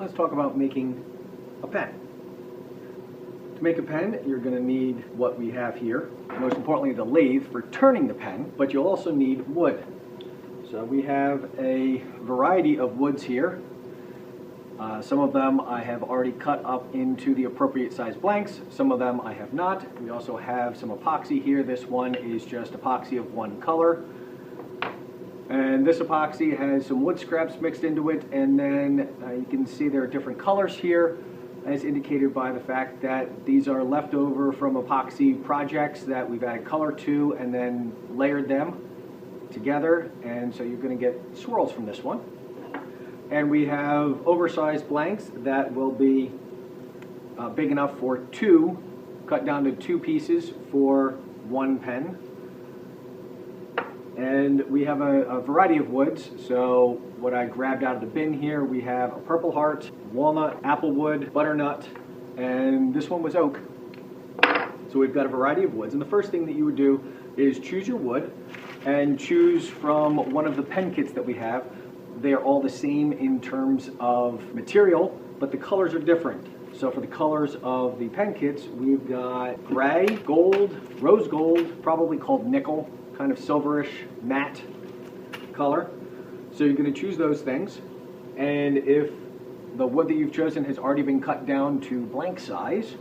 let's talk about making a pen. To make a pen, you're going to need what we have here. Most importantly, the lathe for turning the pen, but you'll also need wood. So we have a variety of woods here. Some of them I have already cut up into the appropriate size blanks. Some of them I have not. We also have some epoxy here. This one is just epoxy of one color. And this epoxy has some wood scraps mixed into it, and then you can see there are different colors here, as indicated by the fact that these are leftover from epoxy projects that we've added color to and then layered them together, and so you're going to get swirls from this one. And we have oversized blanks that will be big enough for two, cut down to two pieces for one pen. And we have a variety of woods. So what I grabbed out of the bin here, we have a Purple Heart, walnut, applewood, butternut, and this one was oak. So we've got a variety of woods. And the first thing that you would do is choose your wood and choose from one of the pen kits that we have. They're all the same in terms of material, but the colors are different. So for the colors of the pen kits, we've got gray, gold, rose gold, probably called nickel, kind of silverish matte color. So you're going to choose those things. And if the wood that you've chosen has already been cut down to blank size,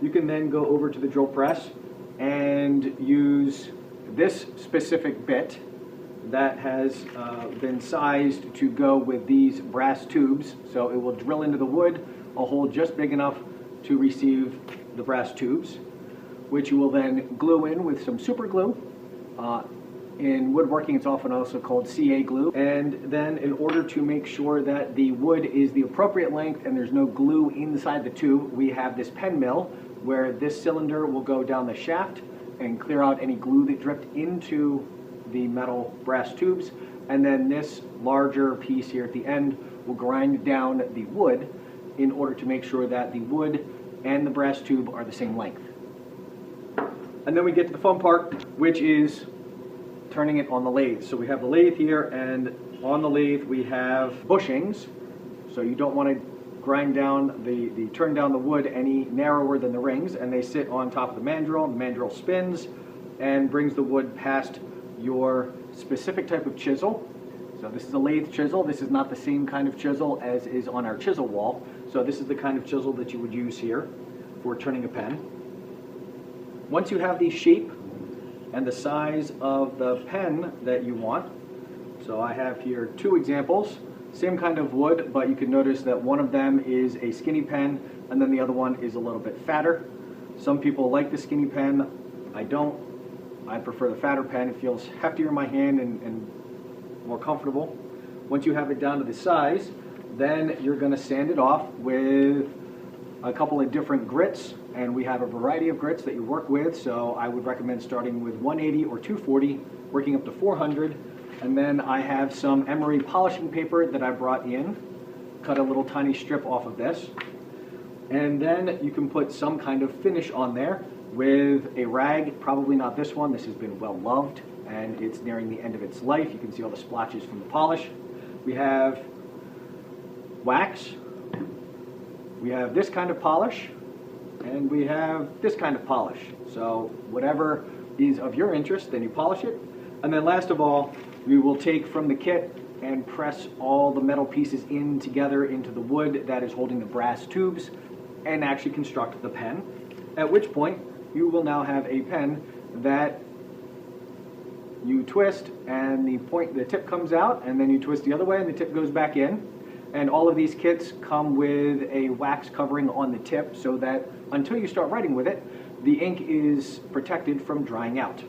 you can then go over to the drill press and use this specific bit that has been sized to go with these brass tubes. So it will drill into the wood a hole just big enough to receive the brass tubes, which you will then glue in with some super glue. In woodworking, it's often also called CA glue. And then in order to make sure that the wood is the appropriate length and there's no glue inside the tube, we have this pen mill where this cylinder will go down the shaft and clear out any glue that dripped into the metal brass tubes, and then this larger piece here at the end will grind down the wood in order to make sure that the wood and the brass tube are the same length. And then we get to the fun part, which is turning it on the lathe. So we have the lathe here, and on the lathe we have bushings. So you don't want to grind down turn down the wood any narrower than the rings, and they sit on top of the mandrel. The mandrel spins and brings the wood past your specific type of chisel. So this is a lathe chisel. This is not the same kind of chisel as is on our chisel wall. So this is the kind of chisel that you would use here for turning a pen. Once you have the shape and the size of the pen that you want, so I have here two examples, same kind of wood, but you can notice that one of them is a skinny pen and then the other one is a little bit fatter. Some people like the skinny pen. I don't. I prefer the fatter pen. It feels heftier in my hand and more comfortable. Once you have it down to the size, then you're going to sand it off with a couple of different grits, and we have a variety of grits that you work with. So I would recommend starting with 180 or 240, working up to 400, and then I have some emery polishing paper that I brought in. Cut a little tiny strip off of this, and then you can put some kind of finish on there with a rag. Probably not this one. This has been well loved and it's nearing the end of its life. You can see all the splotches from the polish. We have wax, we have this kind of polish, and we have this kind of polish. So whatever is of your interest, then you polish it. And then last of all, we will take from the kit and press all the metal pieces in together into the wood that is holding the brass tubes and actually construct the pen, at which point you will now have a pen that you twist and the tip comes out, and then you twist the other way and the tip goes back in. And all of these kits come with a wax covering on the tip so that until you start writing with it, the ink is protected from drying out.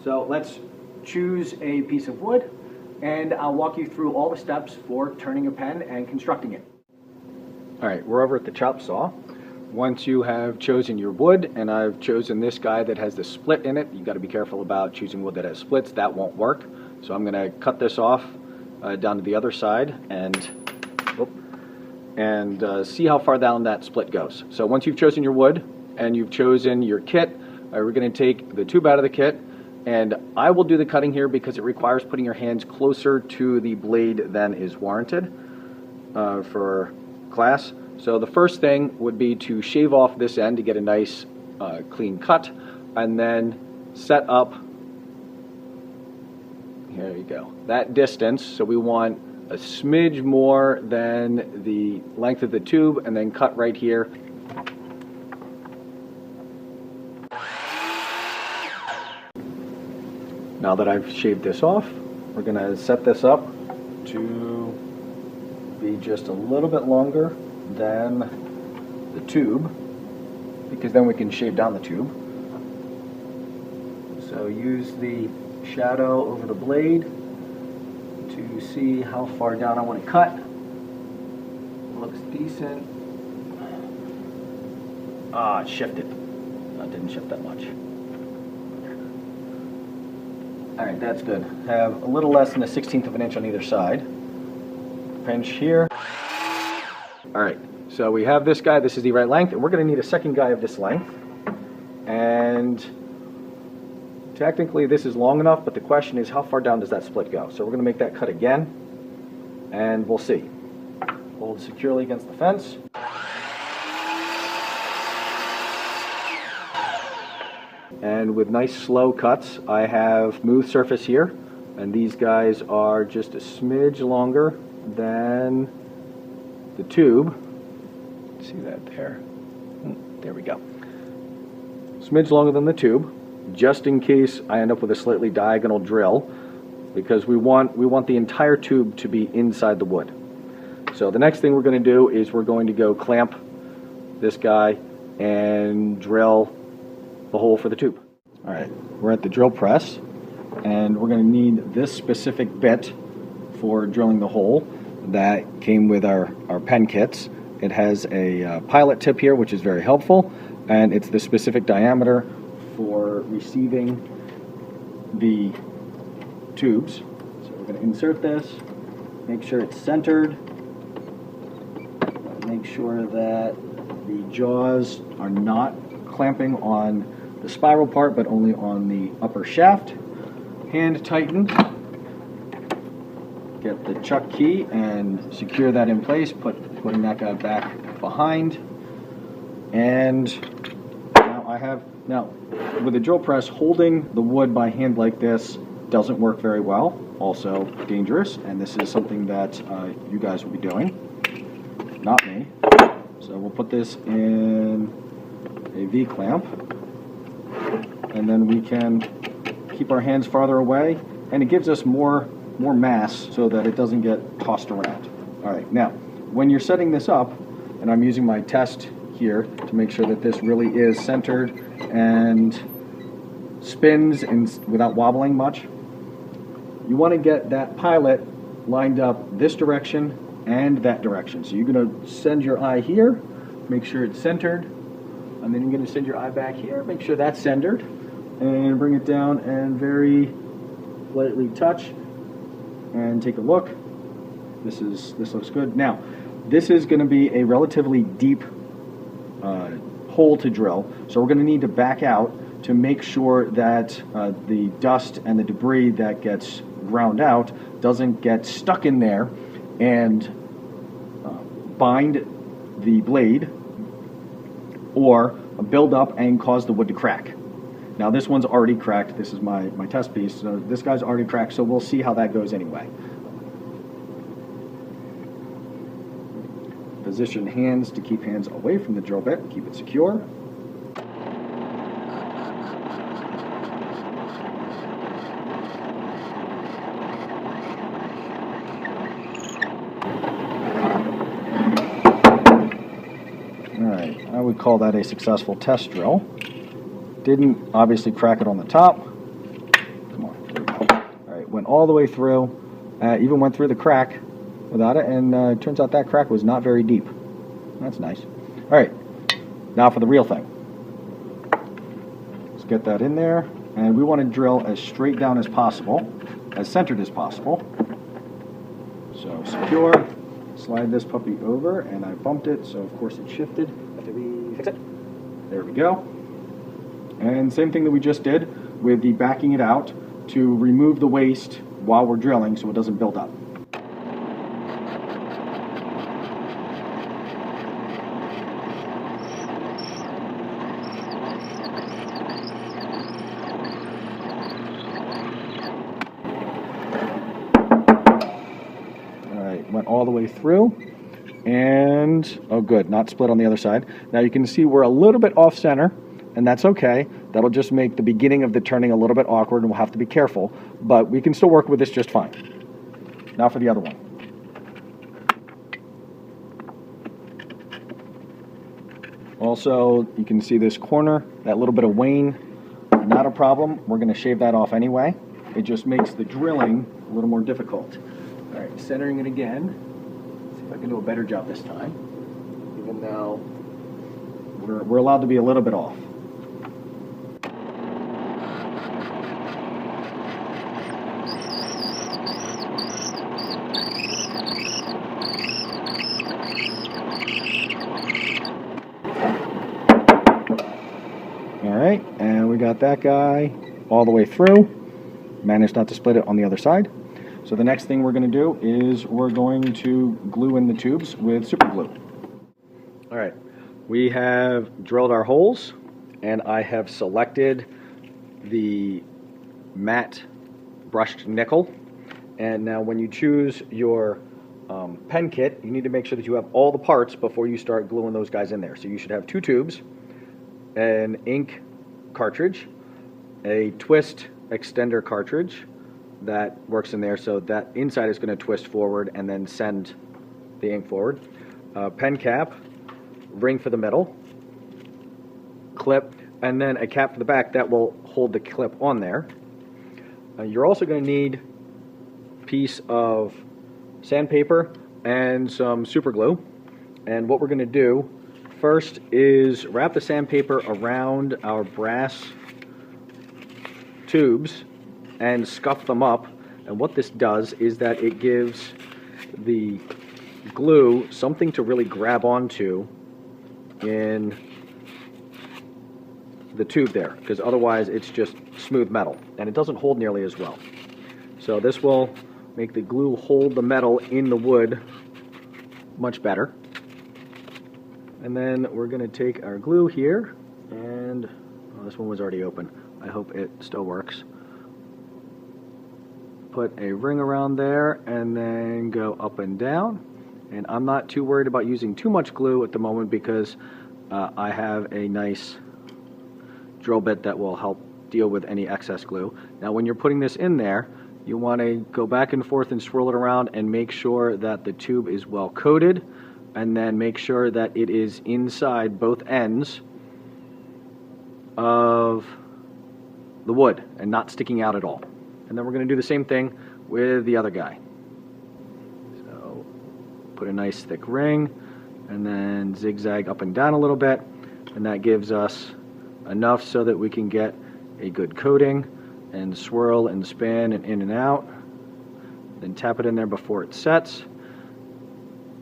So let's choose a piece of wood, and I'll walk you through all the steps for turning a pen and constructing it. All right, we're over at the chop saw. Once you have chosen your wood, and I've chosen this guy that has the split in it, you got to be careful about choosing wood that has splits. That won't work. So I'm going to cut this off down to the other side and see how far down that split goes. So once you've chosen your wood and you've chosen your kit, we're going to take the tube out of the kit, and I will do the cutting here because it requires putting your hands closer to the blade than is warranted. for class. So the first thing would be to shave off this end to get a nice clean cut, and then set up, here you go, that distance. So we want a smidge more than the length of the tube, and then cut right here. Now that I've shaved this off, we're going to set this up to be just a little bit longer than the tube, because then we can shave down the tube. So use the shadow over the blade to see how far down I want to cut. Looks decent. Ah, it shifted. That didn't shift that much. Alright, that's good. Have a little less than a 1/16 of an inch on either side. Pinch here. Alright, so we have this guy, this is the right length, and we're going to need a second guy of this length. And technically this is long enough, but the question is how far down does that split go? So we're going to make that cut again, and we'll see. Hold securely against the fence. And with nice slow cuts, I have smooth surface here, and these guys are just a smidge longer than the tube. See that there? There we go. Smidge longer than the tube, just in case I end up with a slightly diagonal drill, because we want the entire tube to be inside the wood. So the next thing we're going to do is we're going to go clamp this guy and drill the hole for the tube. All right, we're at the drill press, and we're going to need this specific bit for drilling the hole that came with our pen kits. It has a pilot tip here, which is very helpful, and it's the specific diameter for receiving the tubes. So we're going to insert this, make sure it's centered, make sure that the jaws are not clamping on the spiral part, but only on the upper shaft. Hand tighten, get the chuck key and secure that in place, putting that guy back behind. And now with the drill press, holding the wood by hand like this doesn't work very well, also dangerous, and this is something that you guys will be doing, not me. So we'll put this in a V-clamp, and then we can keep our hands farther away, and it gives us more mass so that it doesn't get tossed around. All right, now when you're setting this up, and I'm using my test here to make sure that this really is centered and spins without wobbling much, you want to get that pilot lined up this direction and that direction. So you're going to send your eye here, make sure it's centered, and then you're going to send your eye back here, make sure that's centered, and bring it down and very lightly touch and take a look. This looks good. Now, this is going to be a relatively deep hole to drill, so we're going to need to back out to make sure that the dust and the debris that gets ground out doesn't get stuck in there and bind the blade or build up and cause the wood to crack. Now this one's already cracked. This is my test piece. So this guy's already cracked, so we'll see how that goes anyway. Position hands to keep hands away from the drill bit, keep it secure. Alright, I would call that a successful test drill. Didn't obviously crack it on the top. Come on, there we go. Alright, went all the way through, even went through the crack without it, and it turns out that crack was not very deep. That's nice. Alright, now for the real thing. Let's get that in there, and we want to drill as straight down as possible, as centered as possible. So secure, slide this puppy over, and I bumped it, so of course it shifted. After we fix it. There we go. And same thing that we just did with the backing it out to remove the waste while we're drilling so it doesn't build up. all the way through. And, oh good, not split on the other side. Now you can see we're a little bit off center, and that's okay. That'll just make the beginning of the turning a little bit awkward, and we'll have to be careful, but we can still work with this just fine. Now for the other one. Also, you can see this corner, that little bit of wane, not a problem. We're going to shave that off anyway. It just makes the drilling a little more difficult. All right, centering it again. See if I can do a better job this time, even though we're allowed to be a little bit off. All right, and we got that guy all the way through. Managed not to split it on the other side. So the next thing we're going to do is we're going to glue in the tubes with super glue. All right, we have drilled our holes, and I have selected the matte brushed nickel. And now when you choose your pen kit, you need to make sure that you have all the parts before you start gluing those guys in there. So you should have 2 tubes, an ink cartridge, a twist extender cartridge that works in there, so that inside is going to twist forward and then send the ink forward, pen cap, ring for the middle, clip, and then a cap for the back that will hold the clip on there. You're also going to need a piece of sandpaper and some super glue, and what we're going to do first is wrap the sandpaper around our brass tubes and scuff them up. And what this does is that it gives the glue something to really grab onto in the tube there, because otherwise it's just smooth metal and it doesn't hold nearly as well. So this will make the glue hold the metal in the wood much better. And then we're going to take our glue here, and oh, this one was already open. I hope it still works. Put a ring around there and then go up and down. And I'm not too worried about using too much glue at the moment because I have a nice drill bit that will help deal with any excess glue. Now when you're putting this in there, you want to go back and forth and swirl it around and make sure that the tube is well coated, and then make sure that it is inside both ends of the wood and not sticking out at all. And then we're going to do the same thing with the other guy. So put a nice thick ring and then zigzag up and down a little bit, and that gives us enough so that we can get a good coating and swirl and spin and in and out. Then tap it in there before it sets.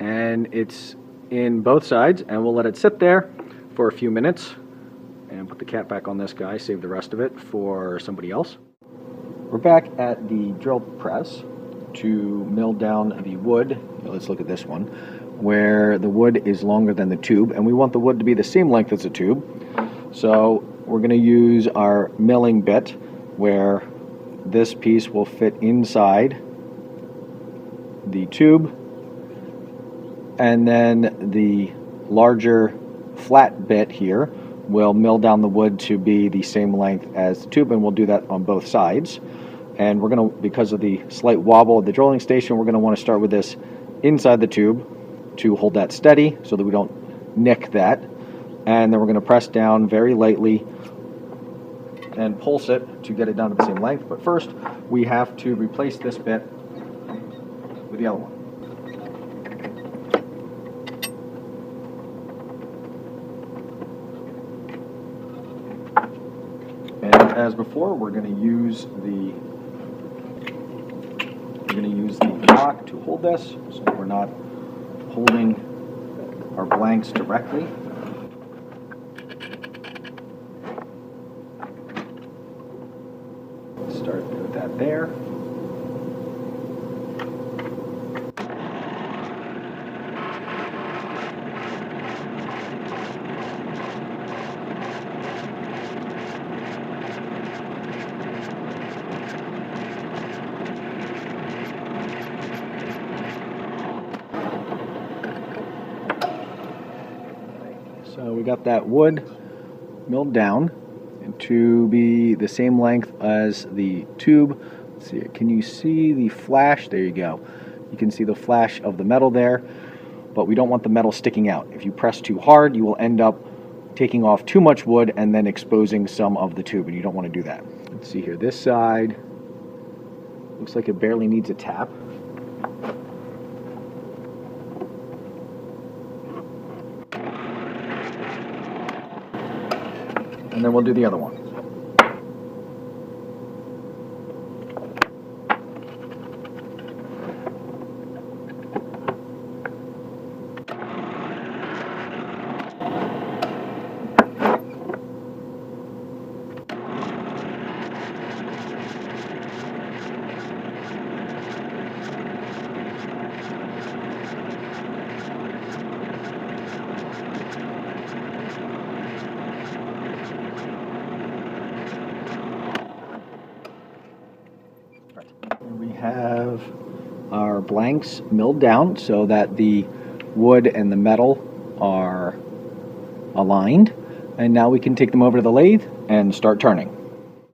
And it's in both sides, and we'll let it sit there for a few minutes and put the cap back on this guy, save the rest of it for somebody else. We're back at the drill press to mill down the wood. Let's look at this one, where the wood is longer than the tube, and we want the wood to be the same length as the tube. So we're going to use our milling bit, where this piece will fit inside the tube, and then the larger flat bit here will mill down the wood to be the same length as the tube, and we'll do that on both sides. And we're going to, because of the slight wobble of the drilling station, we're going to want to start with this inside the tube to hold that steady so that we don't nick that. And then we're going to press down very lightly and pulse it to get it down to the same length. But first, we have to replace this bit with the other one. And as before, we're going to use the block to hold this, so we're not holding our blanks directly. Start with that there. got that wood milled down to be the same length as the tube. Let's see, can you see the flash? There you go. You can see the flash of the metal there, but we don't want the metal sticking out. If you press too hard, you will end up taking off too much wood and then exposing some of the tube, and you don't want to do that. Let's see here, this side looks like it barely needs a tap. And then we'll do the other one. We have our blanks milled down so that the wood and the metal are aligned, and now we can take them over to the lathe and start turning.